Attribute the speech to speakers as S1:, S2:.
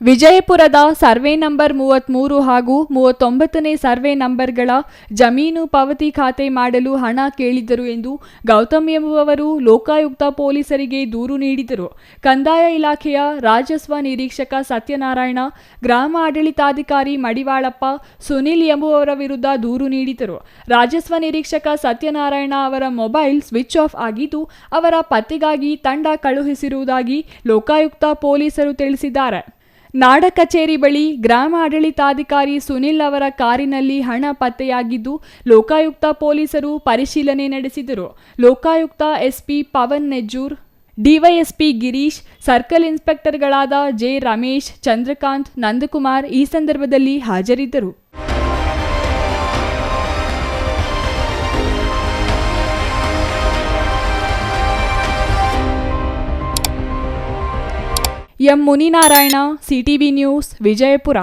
S1: ವಿಜಯಪುರದ survey number 33 ಹಾಗೂ 39ನೇ survey ನಂಬರ್ಗಳ ಜಮೀನು ಪಾವತಿ ಖಾತೆ ಮಾಡಲು ಹಣ ಕೇಳಿದ್ದರು ಎಂದು ಗೌತಮ್ ಎಂಬುವವರು ಲೋಕಾಯುಕ್ತ ಪೊಲೀಸರಿಗೆ ದೂರು ನೀಡಿದರು. ಕಂದಾಯ ಇಲಾಖೆಯ ರಾಜಸ್ವ ನಿರೀಕ್ಷಕ ಸತ್ಯನಾರಾಯಣ, ಗ್ರಾಮ ಆಡಳಿತಾಧಿಕಾರಿ ಮಡಿವಾಳಪ್ಪ, ಸುನಿಲ್ ಎಂಬುವವರ ವಿರುದ್ಧ ದೂರು ನೀಡಿದರು. ರಾಜಸ್ವ ನಿರೀಕ್ಷಕ ಸತ್ಯನಾರಾಯಣ ಅವರ ಮೊಬೈಲ್ ಸ್ವಿಚ್ ಆಫ್ ಆಗಿದ್ದು, ಅವರ ಪತ್ತೆಗಾಗಿ ತಂಡ ಕಳುಹಿಸಿರುವುದಾಗಿ ಲೋಕಾಯುಕ್ತ ಪೊಲೀಸರು ತಿಳಿಸಿದ್ದಾರೆ. ನಾಡ ಕಚೇರಿ ಬಳಿ ಗ್ರಾಮ ಆಡಳಿತಾಧಿಕಾರಿ ಸುನಿಲ್ ಅವರ ಕಾರಿನಲ್ಲಿ ಹಣ ಪತ್ತೆಯಾಗಿದ್ದು, ಲೋಕಾಯುಕ್ತ ಪೊಲೀಸರು ಪರಿಶೀಲನೆ ನಡೆಸಿದರು. Lokayukta SP Pavan Nejjur, DYSP Girish, circle ಇನ್ಸ್ಪೆಕ್ಟರ್ಗಳಾದ ಜೆ ರಮೇಶ್, ಚಂದ್ರಕಾಂತ್, ನಂದಕುಮಾರ್ ಈ ಸಂದರ್ಭದಲ್ಲಿ ಹಾಜರಿದ್ದರು. M Muninarayana, CTV news, Vijayapura.